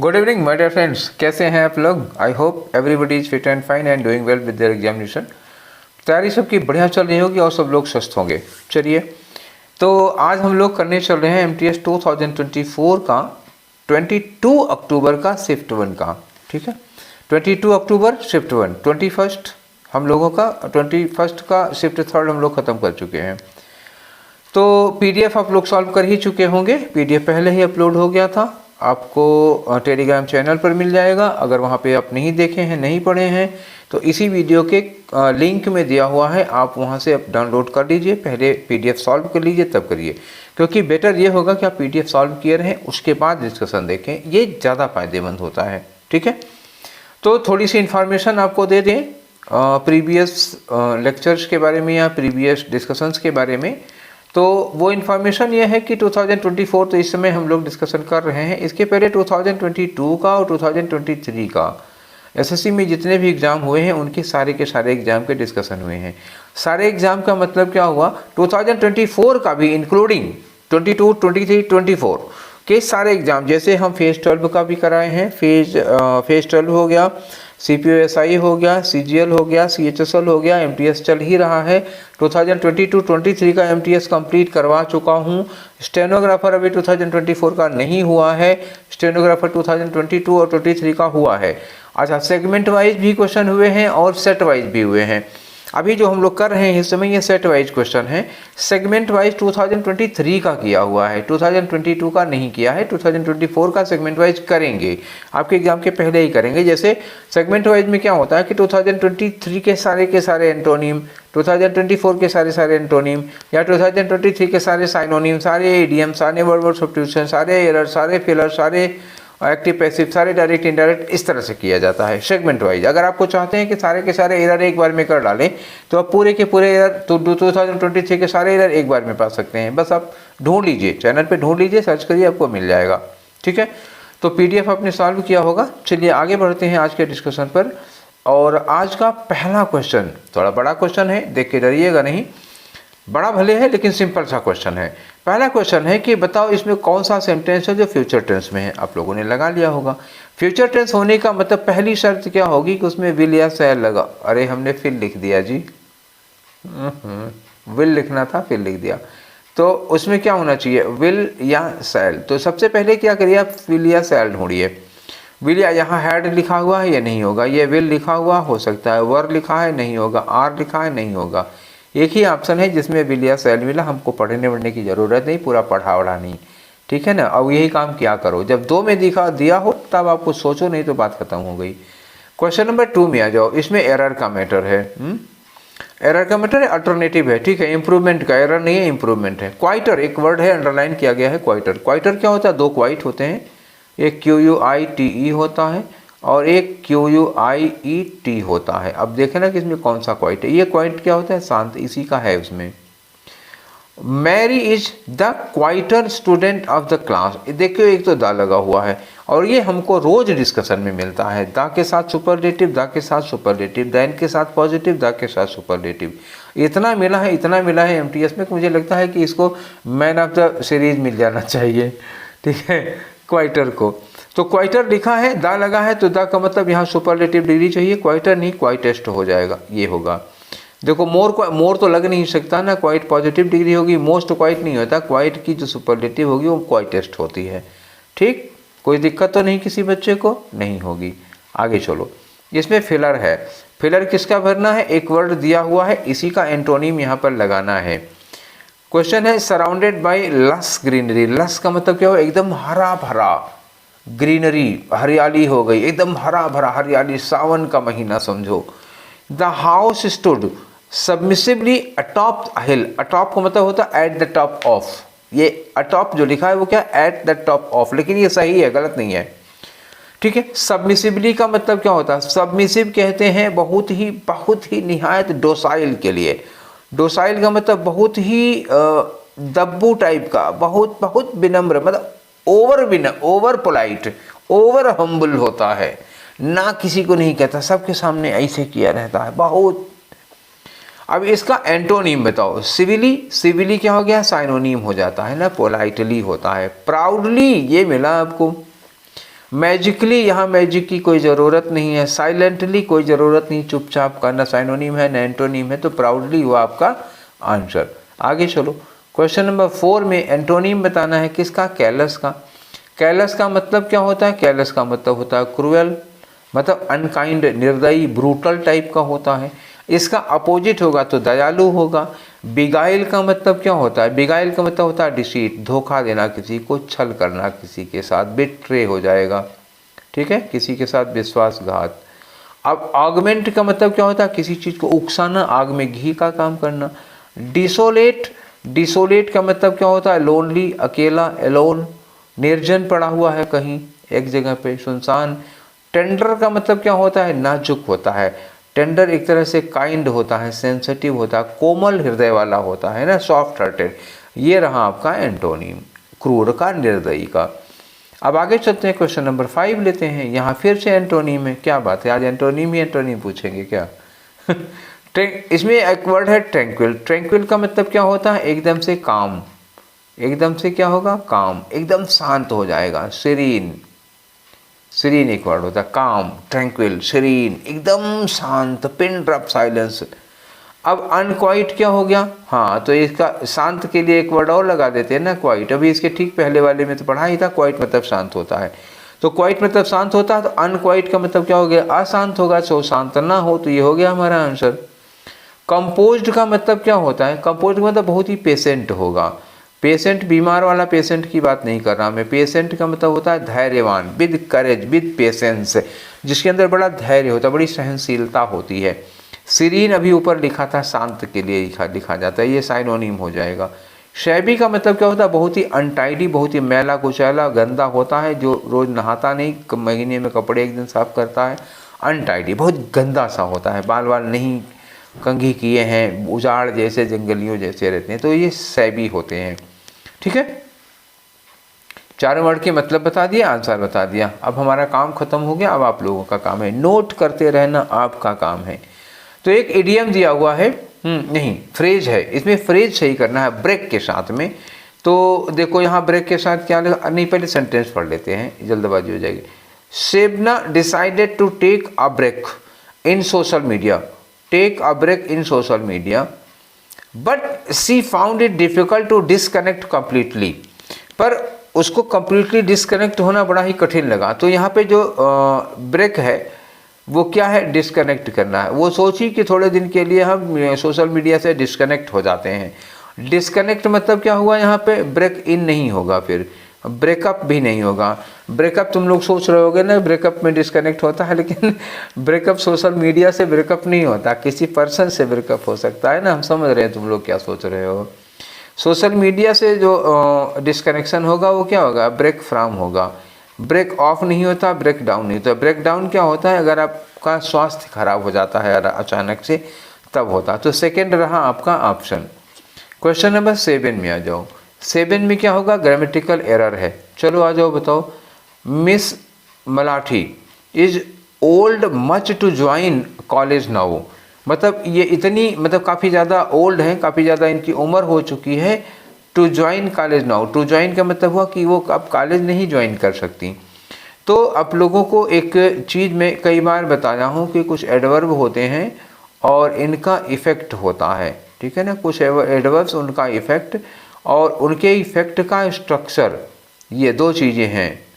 Good evening my dear friends, कैसे हैं आप लोग। I hope everybody is fit and fine and doing well with their examination. तैयारी सबकी बढ़िया चल रही होगी और सब लोग स्वस्थ होंगे। चलिए, तो आज हम लोग करने चल रहे हैं MTS 2024 का 22 अक्टूबर का शिफ्ट 1 का। ठीक है, 22 अक्टूबर शिफ्ट 1, 21 हम लोगों का 21 का शिफ्ट 3 हम लोग ख़त्म कर चुके हैं। तो PDF आप लोग सॉल्व कर ही चुके होंगे। PDF पहले ही अपलोड हो गया था, आपको टेलीग्राम चैनल पर मिल जाएगा। अगर वहाँ पे आप नहीं देखे हैं, नहीं पढ़े हैं, तो इसी वीडियो के लिंक में दिया हुआ है, आप वहाँ से डाउनलोड कर लीजिए। पहले PDF सॉल्व कर लीजिए तब करिए, क्योंकि बेटर ये होगा कि आप PDF सॉल्व किए रहें, उसके बाद डिस्कशन देखें, ये ज़्यादा फायदेमंद होता है। ठीक है, तो थोड़ी सी इन्फॉर्मेशन आपको दे दें प्रीवियस लेक्चर्स के बारे में या प्रीवियस डिस्कशंस के बारे में। तो वो इन्फॉर्मेशन ये है कि 2024 तो इस समय हम लोग डिस्कशन कर रहे हैं। इसके पहले 2022 का और 2023 का SSC में जितने भी एग्ज़ाम हुए हैं उनके सारे के सारे एग्ज़ाम के डिस्कशन हुए हैं। सारे एग्ज़ाम का मतलब क्या हुआ, 2024 का भी इंक्लूडिंग 22, 23, 24 के सारे एग्ज़ाम, जैसे हम फेज़ 12 का भी कराए हैं। फेज़ 12 हो गया, CPO-SI हो गया, CGL हो गया, CHSL हो गया, MTS चल ही रहा है। 2022-23 का MTS कंप्लीट करवा चुका हूँ। स्टेनोग्राफर अभी 2024 का नहीं हुआ है, स्टेनोग्राफर 2022 और 23 का हुआ है। अच्छा, सेगमेंट वाइज भी क्वेश्चन हुए हैं और सेट वाइज भी हुए हैं। अभी जो हम लोग कर रहे हैं इस समय ये सेट वाइज क्वेश्चन है। सेगमेंट वाइज 2023 का किया हुआ है, 2022 का नहीं किया है। 2024 का सेगमेंट वाइज करेंगे, आपके एग्जाम के पहले ही करेंगे। जैसे सेगमेंट वाइज में क्या होता है कि 2023 के सारे एंटोनिम, 2024 के सारे एंटोनिम, या 2023 के सारे साइनोनिम, सारे इडियम, सारे वर्ब सब्स्टिट्यूशन, सारे एरर, सारे फिलर, सारे एक्टिव पैसिव, सारे डायरेक्ट इनडायरेक्ट, इस तरह से किया जाता है सेगमेंट वाइज। अगर आपको चाहते हैं कि सारे के सारे एरर एक बार में कर डालें तो आप पूरे के पूरे एरर 2023 के सारे एरर एक बार में पा सकते हैं। बस आप ढूंढ लीजिए, चैनल पे ढूंढ लीजिए, सर्च करिए, आपको मिल जाएगा। ठीक है, तो PDF आपने सॉल्व किया होगा। चलिए आगे बढ़ते हैं आज के डिस्कशन पर। और आज का पहला क्वेश्चन थोड़ा बड़ा क्वेश्चन है, देख के डरिएगा नहीं, बड़ा भले है लेकिन सिंपल सा क्वेश्चन है। पहला क्वेश्चन है कि बताओ इसमें कौन सा सेंटेंस है जो फ्यूचर टेंस में है। आप लोगों ने लगा लिया होगा। फ्यूचर टेंस होने का मतलब पहली शर्त क्या होगी कि उसमें विल या शैल लगा। अरे हमने फिर लिख दिया जी, विल लिखना था फिर लिख दिया। तो उसमें क्या होना चाहिए, विल या शैल। तो सबसे पहले क्या करिए, आप विल या शैल ढूंढिए। विल या यहाँ हैड लिखा हुआ है, ये नहीं होगा। ये विल लिखा हुआ हो सकता है, वर लिखा है नहीं होगा, आर लिखा है नहीं होगा। एक ही ऑप्शन है जिसमें विल या शैल मिला। हमको पढ़ने वढ़ने की ज़रूरत नहीं, पूरा पढ़ा वढ़ा नहीं। ठीक है ना। अब यही काम क्या करो, जब 2 में दिया हो तब आप कुछ सोचो, नहीं तो बात खत्म हो गई। क्वेश्चन नंबर 2 में आ जाओ। इसमें एरर का मैटर है। एरर का मैटर है, अल्टरनेटिव है। ठीक है, इंप्रूवमेंट का, एरर नहीं है, इंप्रूवमेंट है। क्वाइटर एक वर्ड है, अंडरलाइन किया गया है। क्वाइटर, क्वाइटर क्या होता है, 2 क्वाइट होते हैं। एक QUITE होता है और एक QUIET होता है। अब देखें ना कि इसमें कौन सा क्वाइट है। ये क्वाइट क्या होता है, शांत, इसी का है उसमें। Mary is the quieter student of the class. देखियो, एक तो द लगा हुआ है और ये हमको रोज डिस्कशन में मिलता है। द के साथ सुपरलेटिव, द के साथ सुपरलेटिव, देन के साथ पॉजिटिव, द के साथ सुपरलेटिव। इतना मिला है MTS में कि मुझे लगता है कि इसको मैन ऑफ द सीरीज मिल जाना चाहिए। ठीक है, क्वाइटर को। तो क्वाइटर लिखा है, दा लगा है, तो दा का मतलब यहाँ सुपरलेटिव डिग्री चाहिए। क्वाइटर नहीं, क्वाइटेस्ट हो जाएगा, ये होगा। देखो, मोर तो लग नहीं सकता ना, क्वाइट पॉजिटिव डिग्री होगी, मोस्ट क्वाइट नहीं होता। क्वाइट की जो सुपरलेटिव होगी वो क्वाइटेस्ट होती है। ठीक, कोई दिक्कत तो नहीं किसी बच्चे को, नहीं होगी। आगे चलो, इसमें फिलर है। फिलर किसका भरना है, एक वर्ड दिया हुआ है, इसी का एंटोनिम यहाँ पर लगाना है। क्वेश्चन है सराउंडेड बाई लस ग्रीनरी। लस का मतलब क्या हो, एकदम हरा भरा, ग्रीनरी हरियाली हो गई, एकदम हरा भरा हरियाली, सावन का महीना समझो। The house stood submissively atop hill. Atop का मतलब होता है एट द टॉप ऑफ। ये अटॉप जो लिखा है वो क्या, एट द टॉप ऑफ, लेकिन ये सही है, गलत नहीं है। ठीक है, सबमिसिवली का मतलब क्या होता है, सबमिसिव कहते हैं बहुत ही निहायत डोसाइल के लिए। डोसाइल का मतलब बहुत ही दब्बू टाइप का, बहुत विनम्र, मतलब ओवर पोलाइट, ओवर हम्बल होता है, ना किसी को नहीं कहता, सबके सामने ऐसे किया रहता है बहुत। अब इसका एंटोनीम बताओ। सिविली क्या हो गया, साइनोनीम हो जाता है ना, पोलाइटली होता है। प्राउडली ये मिला आपको। मैजिकली, यहाँ मैजिक की कोई ज़रूरत नहीं है। साइलेंटली कोई ज़रूरत नहीं, चुपचाप करना साइनोनिम है ना एंटोनिम है, तो प्राउडली हुआ आपका आंसर। आगे चलो, क्वेश्चन नंबर 4 में एंटोनिम बताना है किसका? कैलस का। कैलस का मतलब क्या होता है? कैलस का मतलब होता है क्रूएल, मतलब अनकाइंड, निर्दयी, ब्रूटल टाइप का होता है। इसका अपोजिट होगा तो दयालु होगा। बिगाइल का मतलब क्या होता है? बिगाइल का मतलब होता है डिसीट, धोखा देना किसी को, छल करना किसी के साथ, बिट्रे हो जाएगा, ठीक है, किसी के साथ विश्वासघात। अब ऑगमेंट का मतलब क्या होता है? किसी चीज़ को उकसाना, आग में घी का काम करना। डिसोलेट, डिसोलेट का मतलब क्या होता है? लोनली, अकेला, एलोन, निर्जन पड़ा हुआ है कहीं एक जगह पे, सुनसान। टेंडर का मतलब क्या होता है? नाजुक होता है। टेंडर एक तरह से काइंड होता है, सेंसिटिव होता है, कोमल हृदय वाला होता है ना, सॉफ्ट हार्टेड। ये रहा आपका एंटोनिम, क्रूर का, निर्दयी का। अब आगे चलते हैं, क्वेश्चन नंबर 5 लेते हैं। यहाँ फिर से एंटोनिम है, क्या बात है, आज एंटोनिम ही एंटोनिम पूछेंगे क्या? इसमें एक वर्ड है ट्रैंक्विल। ट्रैंक्विल का मतलब क्या होता है? एकदम से काम, एकदम से क्या होगा? काम, एकदम शांत हो जाएगा। सीरीन, सीरीन एक वर्ड होता है, काम, ट्रैंक्विल, सीरीन, एकदम शांत, पिन ड्रॉप साइलेंस। अब अनक्वाइट क्या हो गया? हाँ, तो इसका शांत के लिए एक वर्ड और लगा देते हैं ना, क्वाइट। अभी इसके ठीक पहले वाले में तो पढ़ा ही था, क्वाइट मतलब शांत होता है। तो क्वाइट मतलब शांत होता है, तो अनक्वाइट का मतलब क्या हो गया? अशांत होगा, सो शांत ना हो, तो ये हो गया हमारा आंसर। कंपोज्ड का मतलब क्या होता है? कंपोज्ड मतलब बहुत ही पेशेंट होगा। पेशेंट, बीमार वाला पेशेंट की बात नहीं कर रहा मैं। पेशेंट का मतलब होता है धैर्यवान, विद करेज, विद पेशेंस, जिसके अंदर बड़ा धैर्य होता है, बड़ी सहनशीलता होती है। सीरीन अभी ऊपर लिखा था, शांत के लिए लिखा जाता है, ये साइनोनिम हो जाएगा। शैबी का मतलब क्या होता है? बहुत ही अनटाइडी, बहुत ही मैला कुचैला, गंदा होता है, जो रोज़ नहाता नहीं, महीने में कपड़े एक दिन साफ करता है। अनटाइडी, बहुत गंदा सा होता है, बाल वाल नहीं कंघी किए हैं, उजाड़ जैसे, जंगलियों जैसे रहते हैं, तो ये शैबी होते हैं, ठीक है। चारों वर्ड के मतलब बता दिया, आंसर बता दिया। अब हमारा काम खत्म हो गया, अब आप लोगों का काम है, नोट करते रहना आपका काम है। तो एक इडियम दिया हुआ है, नहीं फ्रेज है, इसमें फ्रेज सही करना है ब्रेक के साथ में। तो देखो यहाँ ब्रेक के साथ क्या लगा, नहीं पहले सेंटेंस पढ़ लेते हैं, जल्दबाजी हो जाएगी। Shabana decided to take a break in social media, take a break in social media, but she found it difficult to disconnect completely. पर उसको कम्प्लीटली डिसकनेक्ट होना बड़ा ही कठिन लगा। तो यहाँ पे जो ब्रेक है वो क्या है? डिसकनेक्ट करना है। वो सोची कि थोड़े दिन के लिए हम सोशल मीडिया से डिसकनेक्ट हो जाते हैं। डिसकनेक्ट मतलब क्या हुआ? यहाँ पे ब्रेक इन नहीं होगा, फिर ब्रेकअप भी नहीं होगा। ब्रेकअप तुम लोग सोच रहे होगे ना, ब्रेकअप में डिसकनेक्ट होता है, लेकिन ब्रेकअप सोशल मीडिया से ब्रेकअप नहीं होता, किसी पर्सन से ब्रेकअप हो सकता है ना। हम समझ रहे हैं तुम लोग क्या सोच रहे हो। सोशल मीडिया से जो डिसकनेक्शन होगा वो क्या होगा? ब्रेक फ्रॉम होगा। ब्रेक ऑफ नहीं होता, ब्रेक डाउन नहीं होता। ब्रेक डाउन क्या होता है? अगर आपका स्वास्थ्य खराब हो जाता है अचानक से, तब होता। तो सेकंड रहा आपका ऑप्शन। क्वेश्चन नंबर 7 में आ जाओ। 7 में क्या होगा? ग्रामेटिकल एरर है। चलो आ जाओ, बताओ। Miss Malathi is old much to join college now, मतलब ये इतनी, मतलब काफ़ी ज़्यादा ओल्ड है, काफ़ी ज़्यादा इनकी उम्र हो चुकी है। To join college now, to join का मतलब हुआ कि वो अब कॉलेज नहीं ज्वाइन कर सकती। तो आप लोगों को एक चीज़ में कई बार बताया हूँ कि कुछ एडवर्ब होते हैं और इनका इफ़ेक्ट होता है, ठीक है ना। कुछ एडवर्ब्स, उनका इफ़ेक्ट और उनके इफ़ेक्ट का स्ट्रक्चर, ये दो चीज़ें हैं।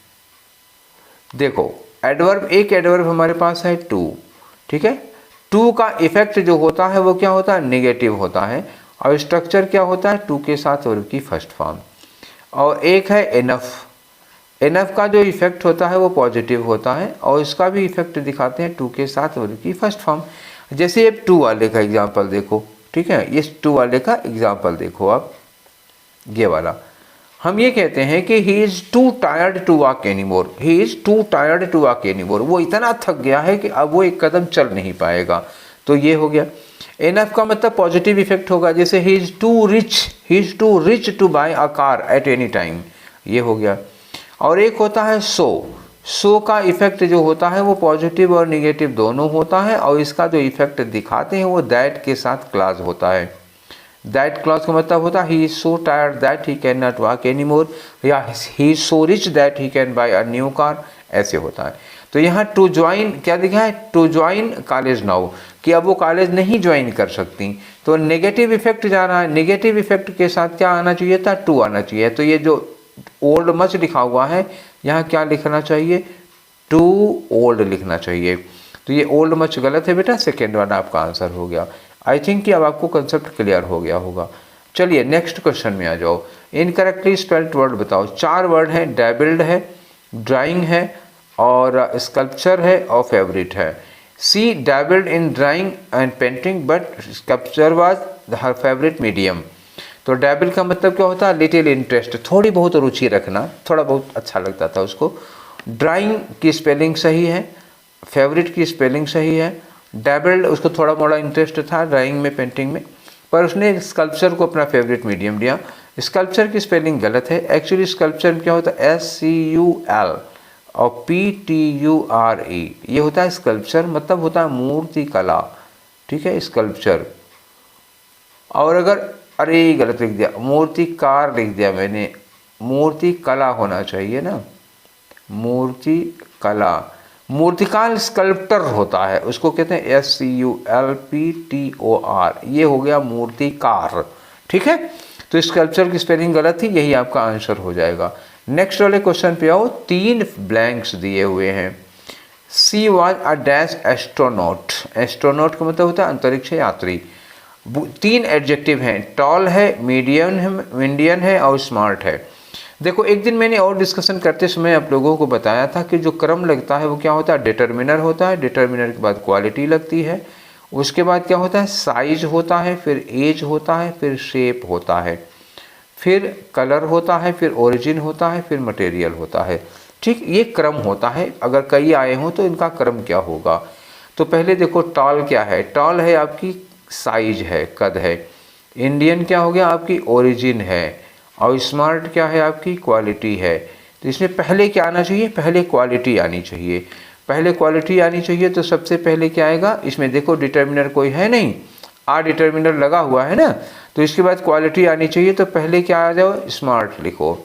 देखो एडवर्ब, एक एडवर्ब हमारे पास है टू, ठीक है। टू का इफेक्ट जो होता है वो क्या होता है? नेगेटिव होता है। और स्ट्रक्चर क्या होता है? टू के साथ वर्ब की फर्स्ट फॉर्म। और एक है इनफ। इनफ का जो इफेक्ट होता है वो पॉजिटिव होता है, और इसका भी इफेक्ट दिखाते हैं टू के साथ वर्ब की फर्स्ट फॉर्म। जैसे ये टू वाले का एग्जाम्पल देखो, ठीक है, इस टू वाले का एग्जाम्पल देखो आप, ये वाला। हम ये कहते हैं कि he is too tired to walk any more, he is too tired to walk any more, वो इतना थक गया है कि अब वो एक कदम चल नहीं पाएगा। तो ये हो गया। इनफ का मतलब पॉजिटिव इफेक्ट होगा, जैसे he is too rich, he is too rich to buy a car at any time, ये हो गया। और एक होता है सो, सो का इफेक्ट जो होता है वो पॉजिटिव और निगेटिव दोनों होता है, और इसका जो इफेक्ट दिखाते हैं वो दैट के साथ क्लॉज होता है। दैट क्लॉज का मतलब होता है he is so tired that he can not walk any more, या he is so rich that he can buy a new car ऐसे होता है। तो यहाँ टू ज्वाइन क्या लिखा है, टू ज्वाइन कॉलेज नाउ, कि अब वो कॉलेज नहीं ज्वाइन कर सकती। तो नेगेटिव इफेक्ट जा रहा है, नेगेटिव इफेक्ट के साथ क्या आना चाहिए था, टू आना चाहिए। तो ये जो ओल्ड मच लिखा हुआ है यहाँ क्या लिखना चाहिए, टू ओल्ड लिखना चाहिए। तो ये ओल्ड मच गलत है बेटा, सेकेंड वाला आपका आंसर हो गया। आई थिंक कि अब आपको कंसेप्ट क्लियर हो गया होगा। चलिए नेक्स्ट क्वेश्चन में आ जाओ। इनकरेक्टली स्पेल्ड वर्ड बताओ। 4 वर्ड हैं, डेबिल्ड है, ड्राइंग है और स्कल्पचर है और फेवरेट है। She dabbled in drawing and painting but sculpture was her favourite medium. तो डेबिल का मतलब क्या होता है, लिटिल इंटरेस्ट, थोड़ी बहुत रुचि रखना, थोड़ा बहुत अच्छा लगता था उसको। ड्राइंग की स्पेलिंग सही है, फेवरेट की स्पेलिंग सही है। डेबिल्ड उसको थोड़ा मोड़ा इंटरेस्ट था ड्राइंग में, पेंटिंग में, पर उसने स्कल्पचर को अपना फेवरेट मीडियम लिया। स्कल्पचर की स्पेलिंग गलत है। एक्चुअली स्कल्पचर क्या होता है, SCUL और PTURE, ये होता है स्कल्पचर, मतलब होता है मूर्ति कला, ठीक है, स्कल्पचर। और अगर अरे गलत लिख दिया, मूर्तिकार लिख दिया मैंने, मूर्ति कला होना चाहिए ना, मूर्ति कला। मूर्तिकार स्कल्प्टर होता है, उसको कहते हैं SCULPTOR, ये हो गया मूर्तिकार, ठीक है। तो स्कल्पचर की स्पेलिंग गलत थी, यही आपका आंसर हो जाएगा। नेक्स्ट वाले क्वेश्चन पे आओ। 3 ब्लैंक्स दिए हुए हैं। She was a dash astronaut. Astronaut का मतलब होता है अंतरिक्ष यात्री। 3 एडजेक्टिव हैं, टॉल है, मीडियम है और स्मार्ट है। देखो एक दिन मैंने और डिस्कशन करते समय आप लोगों को बताया था कि जो क्रम लगता है वो क्या होता है, डिटर्मिनर होता है। डिटर्मिनर के बाद क्वालिटी लगती है, उसके बाद क्या होता है, साइज होता है, फिर एज होता है, फिर शेप होता है, फिर कलर होता है, फिर ओरिजिन होता है, फिर मटेरियल होता है। ठीक, ये क्रम होता है। अगर कई आए हों तो इनका क्रम क्या होगा। तो पहले देखो टॉल क्या है, टॉल है आपकी साइज है, कद है। इंडियन क्या हो गया, आपकी ओरिजिन है। और स्मार्ट क्या है, आपकी क्वालिटी है। तो इसमें पहले क्या आना चाहिए, पहले क्वालिटी आनी चाहिए। पहले क्वालिटी आनी चाहिए तो सबसे पहले क्या आएगा, इसमें देखो डिटर्मिनर कोई है नहीं, डिटर्मिनर लगा हुआ है ना, तो इसके बाद क्वालिटी आनी चाहिए। तो पहले क्या आ जाओ, स्मार्ट लिखो।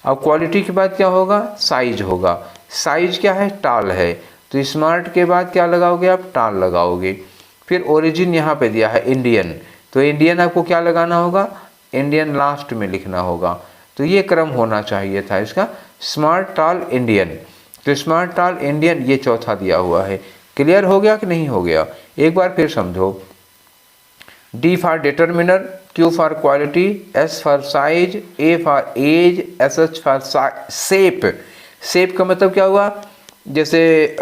अब क्वालिटी के बाद क्या होगा, साइज होगा। साइज क्या है, टाल है, तो स्मार्ट के बाद क्या लगाओगे आप, टाल लगाओगे। फिर ओरिजिन यहाँ पे दिया है इंडियन, तो इंडियन आपको क्या लगाना होगा, इंडियन लास्ट में लिखना होगा। तो ये क्रम होना चाहिए था इसका, स्मार्ट टाल इंडियन। तो स्मार्ट टाल इंडियन ये चौथा दिया हुआ है। क्लियर हो गया कि नहीं हो गया, एक बार फिर समझो। D for determiner, Q for quality, S for size, A for age, SH for shape. Shape का मतलब क्या हुआ, जैसे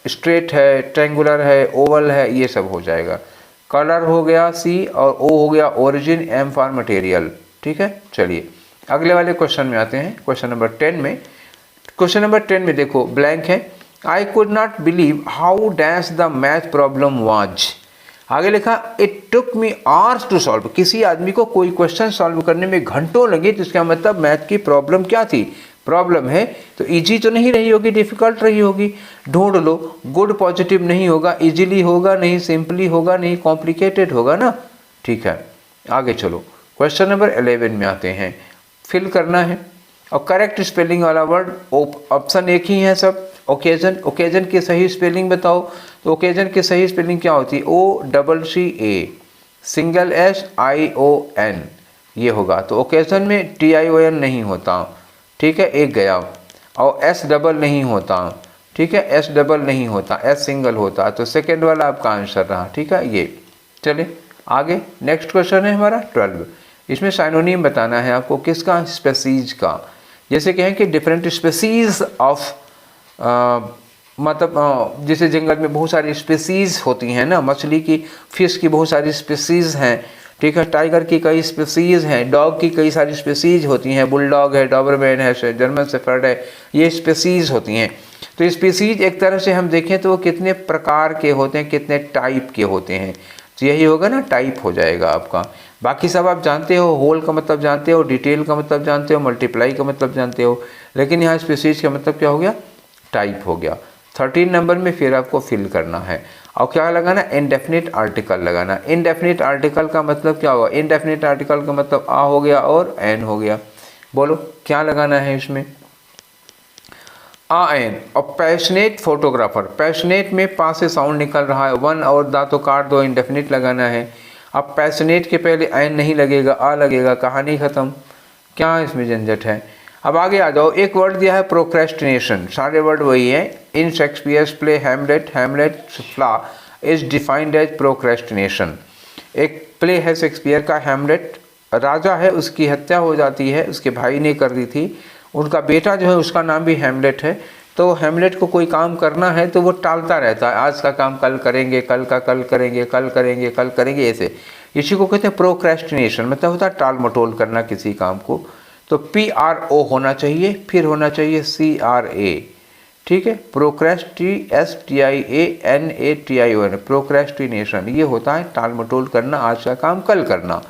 स्ट्रेट है, ट्रेंगुलर है, ओवल है, ये सब हो जाएगा। कलर हो गया C और O हो गया ओरिजिन, M फॉर मटेरियल। ठीक है, चलिए अगले वाले क्वेश्चन में आते हैं। क्वेश्चन नंबर 10 में, क्वेश्चन नंबर 10 में देखो ब्लैंक है, I could not believe how dash the math problem was. आगे लिखा it took me hours to solve. किसी आदमी को कोई क्वेश्चन सॉल्व करने में घंटों लगे तो इसका मतलब मैथ की प्रॉब्लम क्या थी, प्रॉब्लम है तो इजी तो नहीं रही होगी, डिफिकल्ट रही होगी। ढूंढ लो, गुड पॉजिटिव नहीं होगा, इजीली होगा नहीं, सिंपली होगा नहीं, कॉम्प्लिकेटेड होगा ना। ठीक है, आगे चलो क्वेश्चन नंबर 11 में आते हैं। फिल करना है और करेक्ट स्पेलिंग वाला वर्ड, ऑप्शन एक ही है सब। ओकेजन, ओकेजन की सही स्पेलिंग बताओ। तो ओकेजन की सही स्पेलिंग क्या होती है, OCCA सिंगल SION ये होगा। तो ओकेजन में TION नहीं होता, ठीक है, एक गया। और S डबल नहीं होता, ठीक है, S डबल नहीं होता, S सिंगल होता। तो सेकेंड वाला आपका आंसर रहा, ठीक है। ये चले आगे, नेक्स्ट क्वेश्चन है हमारा 12। इसमें साइनोनिम बताना है आपको, किसका, स्पेसीज का। जैसे कहें कि डिफरेंट स्पेसीज ऑफ, मतलब जैसे जंगल में बहुत सारी स्पेसीज होती हैं ना, मछली की, फिश की बहुत सारी स्पेसीज हैं, ठीक है, टाइगर की कई स्पेसीज हैं, डॉग की कई सारी स्पेसीज होती हैं, बुलडॉग है, डॉबरमैन है, जर्मन शेफर्ड है, ये स्पेसीज होती हैं। तो स्पेसीज एक तरह से हम देखें तो वो कितने प्रकार के होते हैं, कितने टाइप के होते हैं, तो यही होगा ना, टाइप हो जाएगा आपका। बाकी सब आप जानते हो, होल का मतलब जानते हो, डिटेल का मतलब जानते हो, मल्टीप्लाई का मतलब जानते हो, लेकिन यहाँ स्पेसीज का मतलब क्या हो गया, टाइप हो गया। 13 नंबर में फिर आपको फिल करना है और क्या लगाना, इनडेफिनिट आर्टिकल लगाना। इनडेफिनिट आर्टिकल का मतलब क्या होगा, इनडेफिनिट आर्टिकल का मतलब आ हो गया और एन हो गया। बोलो क्या लगाना है इसमें, एन और पैशनेट फोटोग्राफर, पैशनेट में पा से साउंड निकल रहा है, वन और दा तो काट दो, इंडेफिनिट लगाना है। अब पैशनेट के पहले एन नहीं लगेगा, आ लगेगा, कहानी ख़त्म, क्या इसमें झंझट है। अब आगे आ जाओ, एक वर्ड दिया है प्रोक्रेस्टिनेशन, सारे वर्ड वही है। In Shakespeare's play Hamlet, Hamlet's flaw is defined as procrastination. एक प्ले है शेक्सपियर का हैमलेट, राजा है, उसकी हत्या हो जाती है, उसके भाई ने कर दी थी, उनका बेटा जो है उसका नाम भी हैमलेट है। तो हैमलेट को कोई काम करना है तो वो टालता रहता है, आज का काम कल करेंगे, कल का कल करेंगे, कल करेंगे, कल करेंगे, ऐसे। इसी को कहते हैं प्रोक्रेस्टिनेशन, मतलब होता है टाल मटोल करना किसी काम को। तो PRO होना चाहिए, फिर होना चाहिए CRA, ठीक है। STIANATION, प्रोक्रेस्टिनेशन, ये होता है टाल मटोल करना, आज का काम कल करना।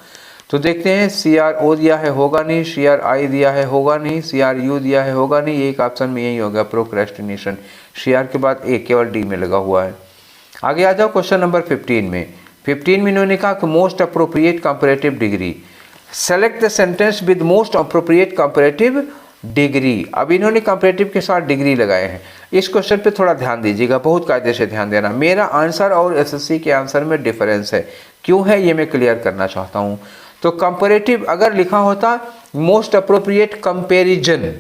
तो देखते हैं, CRO दिया है, होगा नहीं, CRI दिया है, होगा नहीं, CRU दिया है, होगा नहीं, एक ऑप्शन में यही होगा प्रोक्रेस्टिनेशन। CR के बाद एक केवल D में लगा हुआ है। आगे आ जाओ क्वेश्चन नंबर 15 में। 15 में इन्होंने कहा कि most appropriate comparative degree, select the sentence with most appropriate comparative degree. अब इन्होंने कंपैरेटिव के साथ डिग्री लगाए हैं। इस क्वेश्चन पे थोड़ा ध्यान दीजिएगा, बहुत कायदे से ध्यान देना। मेरा आंसर और SSC के आंसर में डिफरेंस है, क्यों है ये मैं क्लियर करना चाहता हूँ। तो कंपैरेटिव अगर लिखा होता मोस्ट अप्रोप्रिएट कंपैरिजन,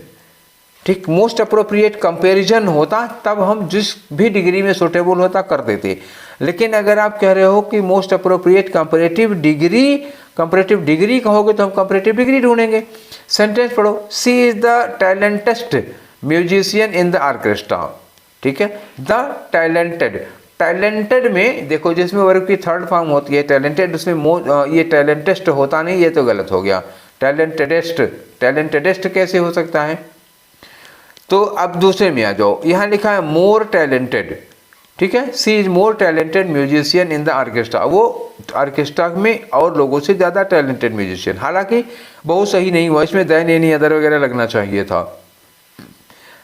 ठीक, मोस्ट अप्रोप्रिएट कंपैरिजन होता, तब हम जिस भी डिग्री में सूटेबल होता कर देते। लेकिन अगर आप कह रहे हो कि most appropriate comparative degree, comparative degree कहोगे तो हम कंपैरेटिव डिग्री ढूंढेंगे। सेंटेंस पढ़ो, she is the talentest musician in the orchestra, ठीक है। द टैलेंटेड, टैलेंटेड में देखो जिसमें वर्ब की थर्ड फॉर्म होती है टैलेंटेड, उसमें ये टैलेंटेस्ट होता नहीं, ये तो गलत हो गया। टैलेंटेडेस्ट, टैलेंटेडेस्ट कैसे हो सकता है। तो अब दूसरे में आ जाओ, यहाँ लिखा है मोर टैलेंटेड, ठीक है। She is more talented musician in the orchestra, वो ऑर्केस्ट्रा में और लोगों से ज़्यादा टैलेंटेड म्यूजिशियन। हालांकि बहुत सही नहीं हुआ, इसमें दैन एनी अदर वगैरह लगना चाहिए था,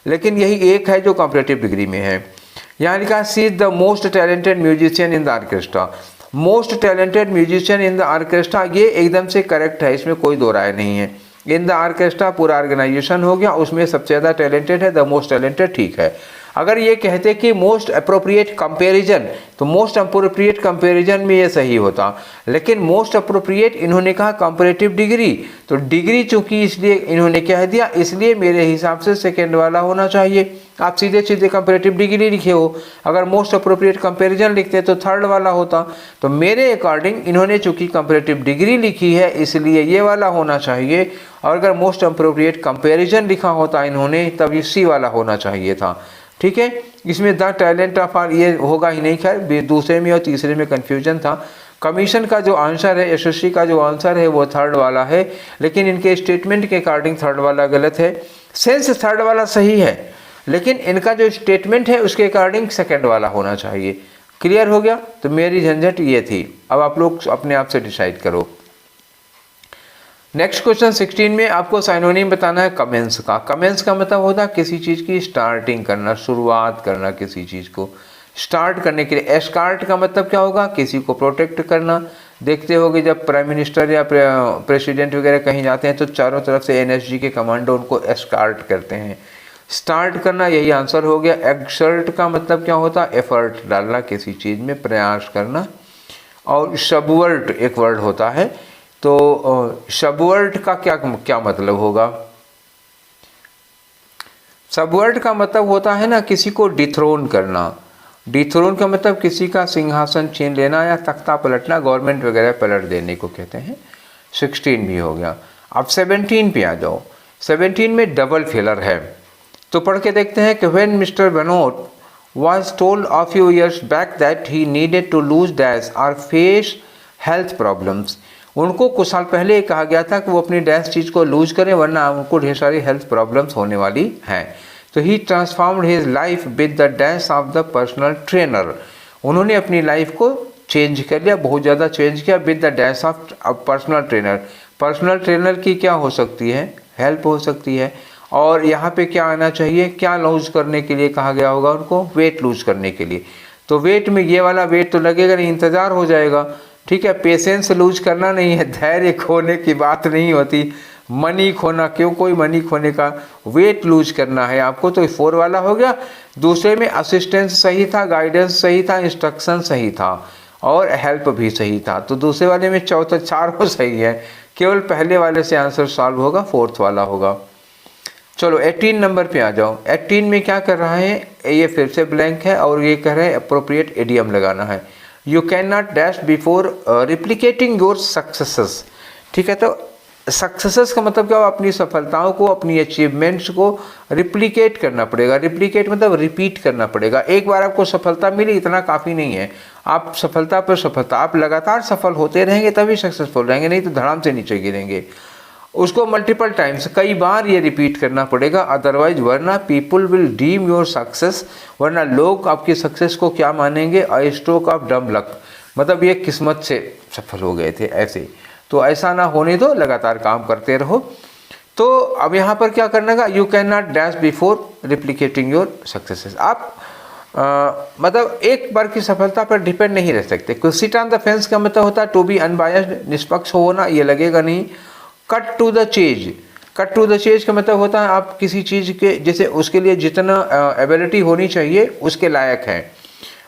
लेकिन यही एक है जो कंपैरेटिव डिग्री में है। यहाँ लिखा she is the most talented musician in the orchestra, most talented musician in the orchestra, ये एकदम से करेक्ट है, इसमें कोई दो राय नहीं है। इन द ऑर्केस्ट्रा पूरा ऑर्गेनाइजेशन हो गया, उसमें सबसे ज़्यादा टैलेंटेड है, द मोस्ट टैलेंटेड, ठीक है। अगर ये कहते कि मोस्ट अप्रोप्रिएट कंपैरिजन, तो मोस्ट अप्रोप्रिएट कंपैरिजन में ये सही होता, लेकिन मोस्ट अप्रोप्रिएट इन्होंने कहा कंपैरेटिव डिग्री, तो डिग्री चूंकि इसलिए इन्होंने कह दिया, इसलिए मेरे हिसाब से सेकेंड वाला होना चाहिए। आप सीधे सीधे कंपैरेटिव डिग्री लिखे हो, अगर मोस्ट अप्रोप्रिएट कंपैरिजन लिखते तो थर्ड वाला होता। तो मेरे अकॉर्डिंग इन्होंने चूंकि कंपैरेटिव डिग्री लिखी है, इसलिए ये वाला होना चाहिए, और अगर मोस्ट अप्रोप्रिएट कंपैरिजन लिखा होता इन्होंने, तब ये सी वाला होना चाहिए था, ठीक है। इसमें द टैलेंट ऑफ आर ये होगा ही नहीं, खैर दूसरे में और तीसरे में कन्फ्यूजन था। कमीशन का जो आंसर है, SSC का जो आंसर है वो थर्ड वाला है, लेकिन इनके स्टेटमेंट के अकॉर्डिंग थर्ड वाला गलत है। सेंस थर्ड वाला सही है, लेकिन इनका जो स्टेटमेंट है उसके अकॉर्डिंग सेकंड वाला होना चाहिए। क्लियर हो गया। तो मेरी झंझट ये थी, अब आप लोग अपने आप से डिसाइड करो। नेक्स्ट क्वेश्चन 16 में आपको साइनोनिम बताना है कमेंस का। कमेंस का मतलब होता है किसी चीज़ की स्टार्टिंग करना, शुरुआत करना किसी चीज़ को स्टार्ट करने के लिए। एस्कार्ट का मतलब क्या होगा, किसी को प्रोटेक्ट करना। देखते होगे जब प्राइम मिनिस्टर या प्रेसिडेंट वगैरह कहीं जाते हैं तो चारों तरफ से NSG के कमांडो उनको एस्कार्ट करते हैं। स्टार्ट करना, यही आंसर हो गया। एक्सर्ट का मतलब क्या होता है, एफर्ट डालना, किसी चीज़ में प्रयास करना। और सबवर्ट एक वर्ड होता है, तो सबवर्ट का क्या मतलब होगा। सबवर्ट का मतलब होता है ना किसी को डिथ्रोन करना। डिथ्रोन का मतलब किसी का सिंहासन छीन लेना या तख्ता पलटना, गवर्नमेंट वगैरह पलट देने को कहते हैं। 16 भी हो गया। अब 17 पे आ जाओ। 17 में डबल फेलर है, तो पढ़ के देखते हैं कि when mister Benoit was told a few years back that he needed to lose dash or face health problems, उनको कुछ साल पहले ये कहा गया था कि वो अपनी डैश चीज़ को लूज करें वरना उनको ढेर सारी हेल्थ प्रॉब्लम्स होने वाली हैं। तो he transformed his life with the dash of the personal trainer, उन्होंने अपनी लाइफ को चेंज कर लिया, बहुत ज़्यादा चेंज किया। With the dash of personal trainer, personal trainer की क्या हो सकती है, हेल्प हो सकती है। और यहाँ पे क्या आना चाहिए, क्या लूज करने के लिए कहा गया होगा उनको, वेट लूज करने के लिए। तो वेट में ये वाला वेट तो लगेगा नहीं, इंतज़ार हो जाएगा, ठीक है। पेशेंस लूज करना नहीं है, धैर्य खोने की बात नहीं होती, मनी खोना, क्यों कोई मनी खोने का, वेट लूज करना है आपको, तो 4 वाला हो गया। दूसरे में असिस्टेंस सही था, गाइडेंस सही था, इंस्ट्रक्शन सही था और हेल्प भी सही था, तो दूसरे वाले में चौथा 4 सही है, केवल पहले वाले से आंसर सॉल्व होगा, 4th वाला होगा। चलो 18 नंबर पे आ जाओ। 18 में क्या कर रहा है, ये फिर से ब्लैंक है और ये कह रहे हैं अप्रोप्रिएट इडियम लगाना है। You can not dash before replicating your successes. ठीक है, तो सक्सेसेस का मतलब क्या, अपनी सफलताओं को, अपनी अचीवमेंट्स को रिप्लिकेट करना पड़ेगा। रिप्लिकेट मतलब रिपीट करना पड़ेगा। एक बार आपको सफलता मिली इतना काफ़ी नहीं है, आप सफलता पर सफलता, आप लगातार सफल होते रहेंगे तभी सक्सेसफुल रहेंगे, नहीं तो धड़ाम से नीचे गिरेंगे। उसको मल्टीपल टाइम्स, कई बार ये रिपीट करना पड़ेगा, अदरवाइज वरना people will deem your success, वरना लोग आपकी सक्सेस को क्या मानेंगे, a stroke of dumb luck, मतलब ये किस्मत से सफल हो गए थे ऐसे। तो ऐसा ना होने दो, लगातार काम करते रहो। तो अब यहाँ पर क्या करना का, you can not dash before replicating your successes. आप मतलब एक बार की सफलता पर डिपेंड नहीं रह सकते। सिट ऑन द फेंस का मतलब होता है टू बी अनबायस्ड, निष्पक्ष होना, ये लगेगा नहीं। Cut to the chase, cut to the chase का मतलब होता है आप किसी चीज़ के, जैसे उसके लिए जितना एबिलिटी होनी चाहिए उसके लायक है।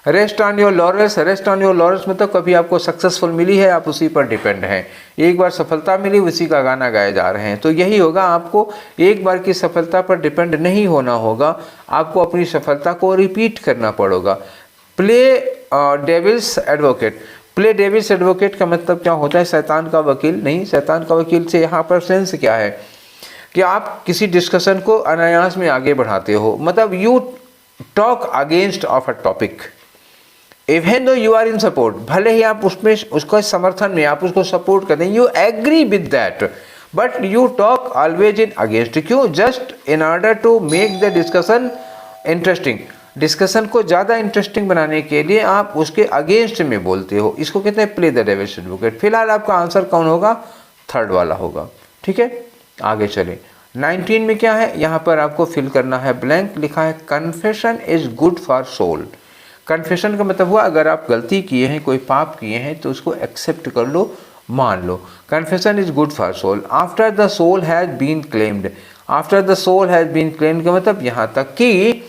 Rest on your laurels, rest on your laurels मतलब कभी आपको सक्सेसफुल मिली है, आप उसी पर डिपेंड हैं। एक बार सफलता मिली, उसी का गाना गाए जा रहे हैं। तो यही होगा, आपको एक बार की सफलता पर डिपेंड नहीं होना होगा, आपको अपनी सफलता को रिपीट करना पड़ेगा। Play devil's advocate, play devil's advocate का मतलब क्या होता है, शैतान का वकील नहीं। शैतान का वकील से यहाँ पर सेंस क्या है कि आप किसी डिस्कशन को अनायास में आगे बढ़ाते हो, मतलब you talk against of a topic even though you are in support, भले ही आप उसमें उसको समर्थन में आप उसको सपोर्ट करते हैं, you agree with that, but you talk always in against. क्यों, just in order to make the discussion interesting, discussion को ज़्यादा इंटरेस्टिंग बनाने के लिए आप उसके अगेंस्ट में बोलते हो। इसको कहते हैं प्ले द डेविल्स एडवोकेट। फिलहाल आपका आंसर कौन होगा, 3rd वाला होगा। ठीक है, आगे चले। 19 में क्या है, यहाँ पर आपको फिल करना है ब्लैंक। लिखा है confession is good for soul. Confession का मतलब हुआ अगर आप गलती किए हैं, कोई पाप किए हैं, तो उसको एक्सेप्ट कर लो, मान लो। Confession is good for soul after the soul has been claimed. After the soul has been claimed का मतलब यहाँ तक कि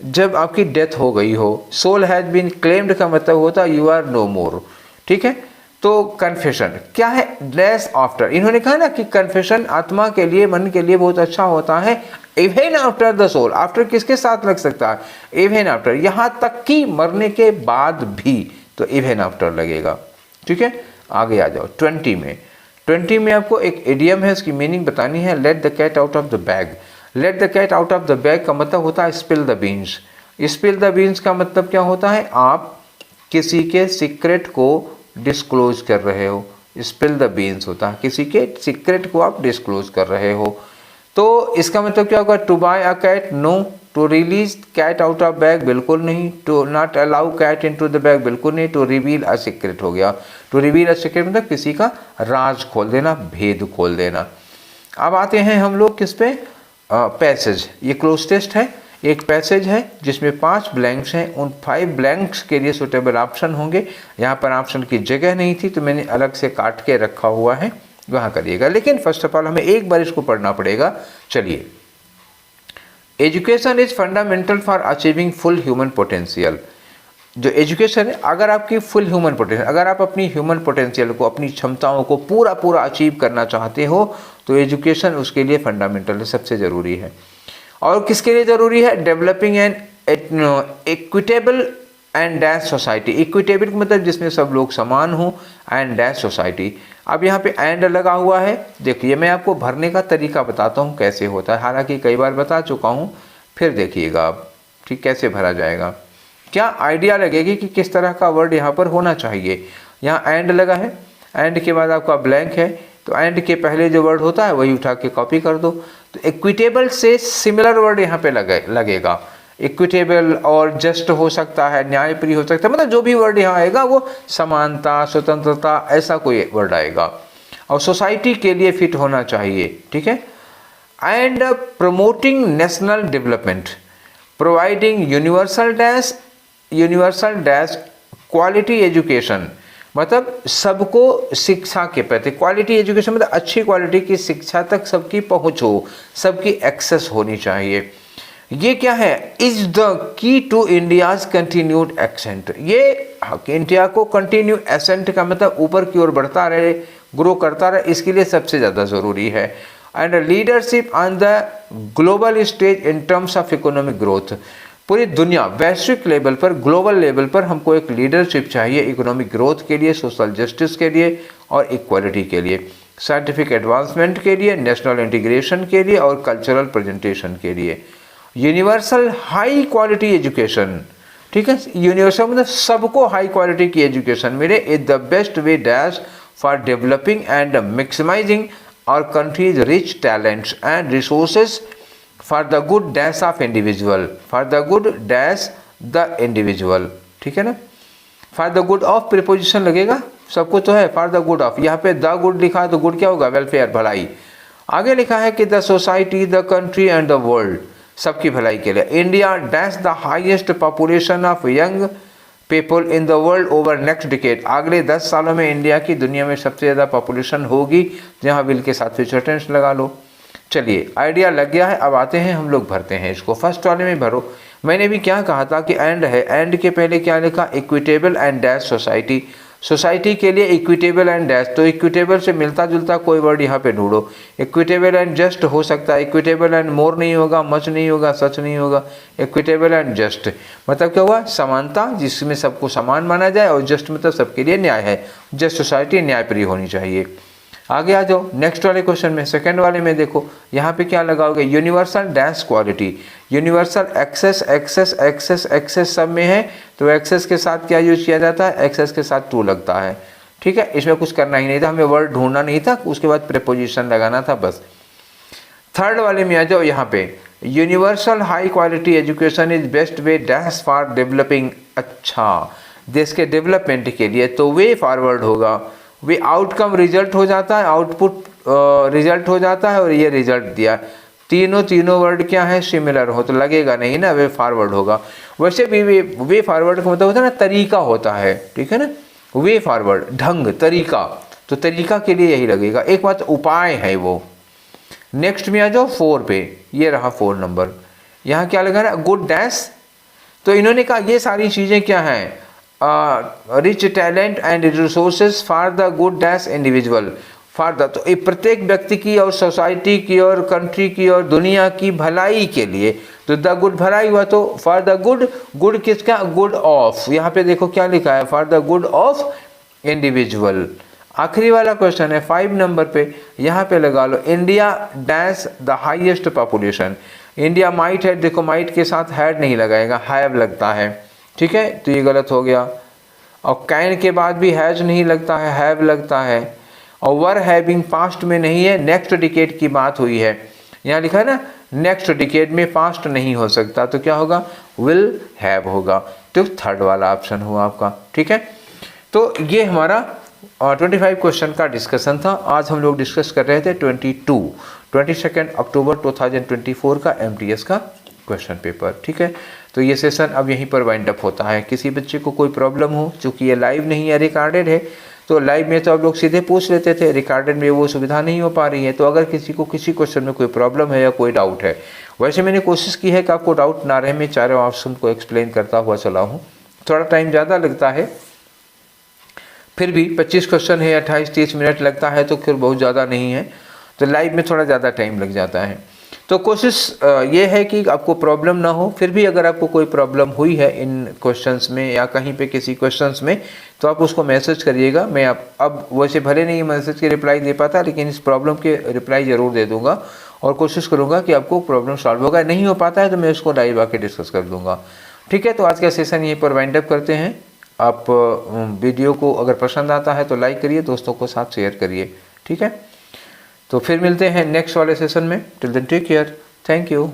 जब आपकी डेथ हो गई हो। सोल हैज़ बीन क्लेम्ड का मतलब होता है यू आर नो मोर। ठीक है, तो कन्फेशन क्या है, डैश आफ्टर। इन्होंने कहा ना कि कन्फेशन आत्मा के लिए, मन के लिए बहुत अच्छा होता है। Even after the soul, after किसके साथ लग सकता है, इवन आफ्टर, यहाँ तक कि मरने के बाद भी, तो इवन आफ्टर लगेगा। ठीक है, आगे आ जाओ 20 में। 20 में आपको एक इडियम है, इसकी मीनिंग बतानी है। Let the cat out of the bag. Let the cat out of the bag का मतलब होता है spill the beans. Spill the beans का मतलब क्या होता है, आप किसी के सीक्रेट को डिस्क्लोज कर रहे हो। स्पिल द बीन्स होता है किसी के सीक्रेट को आप डिस्क्लोज कर रहे हो। तो इसका मतलब क्या होगा, to buy a cat, no. To release cat out of bag, बिल्कुल नहीं। To not allow cat into the bag, बिल्कुल नहीं। टू रिवील अ सीक्रेट हो गया। टू रिवील अ सीक्रेट मतलब किसी का राज खोल देना, भेद खोल देना। अब आते हैं हम लोग किस पे, पैसेज। ये क्लोज टेस्ट है। एक पैसेज है जिसमें 5 ब्लैंक्स हैं, उन 5 ब्लैंक्स के लिए सुटेबल ऑप्शन होंगे। यहाँ पर ऑप्शन की जगह नहीं थी तो मैंने अलग से काट के रखा हुआ है, वहाँ करिएगा। लेकिन फर्स्ट ऑफ ऑल हमें एक बार इसको पढ़ना पड़ेगा। चलिए, education is fundamental for achieving full human potential. जो एजुकेशन है, अगर आपकी फुल ह्यूमन पोटेंशियल, अगर आप अपनी ह्यूमन पोटेंशियल को, अपनी क्षमताओं को पूरा अचीव करना चाहते हो तो एजुकेशन उसके लिए फंडामेंटल है, सबसे ज़रूरी है। और किसके लिए ज़रूरी है, developing N equitable and dash society. Equitable मतलब जिसमें सब लोग समान हों, एंड डैश सोसाइटी। अब यहाँ पे एंड लगा हुआ है। देखिए, मैं आपको भरने का तरीका बताता हूँ कैसे होता है, हालांकि कई बार बता चुका हूँ, फिर देखिएगा आप ठीक कैसे भरा जाएगा, क्या आइडिया लगेगी कि किस तरह का वर्ड यहाँ पर होना चाहिए। यहाँ एंड लगा है, एंड के बाद आपका ब्लैंक है, तो एंड के पहले जो वर्ड होता है वही उठा के कॉपी कर दो। तो इक्विटेबल से सिमिलर वर्ड यहाँ पे लगेगा। इक्विटेबल और जस्ट हो सकता है, न्यायप्रिय हो सकता है, मतलब जो भी वर्ड यहाँ आएगा वो समानता, स्वतंत्रता, ऐसा कोई वर्ड आएगा। और सोसाइटी के लिए फिट होना चाहिए। ठीक है, and promoting national development, providing universal dash quality education, मतलब सबको शिक्षा के प्रति, क्वालिटी एजुकेशन मतलब अच्छी क्वालिटी की शिक्षा तक सबकी पहुंच हो, सबकी एक्सेस होनी चाहिए। ये क्या है, is the key to India's continued ascent. ये इंडिया को कंटिन्यू एसेंट का मतलब ऊपर की ओर बढ़ता रहे, ग्रो करता रहे, इसके लिए सबसे ज़्यादा ज़रूरी है। And leadership on the global stage in terms of economic growth. पूरी दुनिया वैश्विक लेवल पर, ग्लोबल लेवल पर हमको एक लीडरशिप चाहिए इकोनॉमिक ग्रोथ के लिए, सोशल जस्टिस के लिए और इक्वालिटी के लिए, साइंटिफिक एडवांसमेंट के लिए, नेशनल इंटीग्रेशन के लिए और कल्चरल प्रेजेंटेशन के लिए। यूनिवर्सल हाई क्वालिटी एजुकेशन, ठीक है, यूनिवर्सल मतलब सबको हाई क्वालिटी की एजुकेशन मिले, is the best way dash for developing and maximising our country's rich talents and resources for the good dash of individual, for the good dash the individual, ठीक है ना। For the good of preposition लगेगा, सबको तो है, for the good of, यहाँ पे the good लिखा है तो गुड क्या होगा, वेलफेयर, भलाई। आगे लिखा है कि the society, the country and the world, सबकी भलाई के लिए। India dash the highest population of young people in the world over next decade. अगले 10 सालों में इंडिया की दुनिया में सबसे ज़्यादा पॉपुलेशन होगी, जहाँ विल के साथ फ्यूचर टेंस लगा लो। चलिए आइडिया लग गया है, अब आते हैं हम लोग भरते हैं इसको। फर्स्ट वाले में भरो। मैंने भी क्या कहा था कि एंड है, एंड के पहले क्या लिखा, equitable and dash society, society के लिए इक्विटेबल एंड डैश, तो इक्विटेबल से मिलता जुलता कोई वर्ड यहाँ पे ढूंढो। इक्विटेबल एंड जस्ट हो सकता है, इक्विटेबल एंड मोर नहीं होगा, मच नहीं होगा, सच नहीं होगा, इक्विटेबल एंड जस्ट मतलब क्या हुआ, समानता जिसमें सबको समान माना जाए, और जस्ट मतलब सबके लिए न्याय है, जस्ट सोसाइटी न्यायप्रिय होनी चाहिए। आगे आ जाओ नेक्स्ट वाले क्वेश्चन में, सेकंड वाले में देखो यहाँ पे क्या लगाओगे, universal dash quality, universal access, access access access सब में है, तो एक्सेस के साथ क्या यूज किया जाता है, एक्सेस के साथ टू लगता है, ठीक है। इसमें कुछ करना ही नहीं था, हमें वर्ड ढूंढना नहीं था, उसके बाद प्रीपोजिशन लगाना था बस। थर्ड वाले में आ जाओ, यहाँ पे universal high quality education is best way dash for developing, अच्छा देश के डेवलपमेंट के लिए, तो वे फॉरवर्ड होगा, वे आउटकम रिजल्ट हो जाता है, आउटपुट रिजल्ट हो जाता है, और ये रिजल्ट दिया, तीनों वर्ड क्या है, सिमिलर हो, तो लगेगा नहीं ना, वे फॉरवर्ड होगा। वैसे भी वे फॉरवर्ड का मतलब होता है ना, तरीका होता है, ठीक है ना, वे फॉरवर्ड ढंग, तरीका, तो तरीका के लिए यही लगेगा, एक बात उपाय है वो। नेक्स्ट में आ जाओ 4 पे, ये रहा 4 नंबर, यहाँ क्या लगा ना, गुड डैश, तो इन्होंने कहा ये सारी चीज़ें क्या हैं, rich talent and resources for the good dash individual, for the, तो प्रत्येक व्यक्ति की और सोसाइटी की और कंट्री की और दुनिया की भलाई के लिए, तो द गुड भलाई हुआ, तो फॉर द गुड, गुड किसका, गुड ऑफ, यहाँ पे देखो क्या लिखा है, for the good of individual. आखिरी वाला क्वेश्चन है 5 नंबर पे, यहाँ पे लगा लो, India dash the highest population, India might है, देखो माइट के साथ हैड नहीं लगाएगा, हैव लगता है, ठीक है, तो ये गलत हो गया। और कैन के बाद भी हैज नहीं लगता है, हैव लगता है, और वर हैविंग पास्ट में नहीं है, नेक्स्ट डिकेड की बात हुई है, यहाँ लिखा है ना नेक्स्ट डिकेड में पास्ट नहीं हो सकता, तो क्या होगा, विल हैव होगा, तो थर्ड वाला ऑप्शन हुआ आपका, ठीक है। तो ये हमारा 25 क्वेश्चन का डिस्कशन था। आज हम लोग डिस्कस कर रहे थे 22 अक्टूबर 2024 का MTS का क्वेश्चन पेपर, ठीक है। तो ये सेशन अब यहीं पर वाइंड अप होता है। किसी बच्चे को कोई प्रॉब्लम हो, चूँकि ये लाइव नहीं है, रिकॉर्डेड है, तो लाइव में तो आप लोग सीधे पूछ लेते थे, रिकॉर्डेड में वो सुविधा नहीं हो पा रही है, तो अगर किसी को किसी क्वेश्चन में कोई प्रॉब्लम है या कोई डाउट है, वैसे मैंने कोशिश की है कि आपको डाउट ना रहे, मैं चारों ऑप्शन को एक्सप्लेन करता हुआ चला हूँ। थोड़ा टाइम ज़्यादा लगता है, फिर भी 25 क्वेश्चन है, 28-30 मिनट लगता है, तो फिर बहुत ज़्यादा नहीं है, तो लाइव में थोड़ा ज़्यादा टाइम लग जाता है। तो कोशिश ये है कि आपको प्रॉब्लम ना हो, फिर भी अगर आपको कोई प्रॉब्लम हुई है इन क्वेश्चंस में या कहीं पे किसी क्वेश्चंस में, तो आप उसको मैसेज करिएगा। मैं अब वैसे भले नहीं मैसेज के रिप्लाई दे पाता, लेकिन इस प्रॉब्लम के रिप्लाई ज़रूर दे दूँगा और कोशिश करूँगा कि आपको प्रॉब्लम सॉल्व होगा। नहीं हो पाता है तो मैं उसको लाइव आके डिस्कस कर दूँगा, ठीक है। तो आज का सेशन यहीं पर वाइंड अप करते हैं। आप वीडियो को अगर पसंद आता है तो लाइक करिए, दोस्तों को साथ शेयर करिए, ठीक है। तो फिर मिलते हैं नेक्स्ट वाले सेशन में। Till then take care, thank you.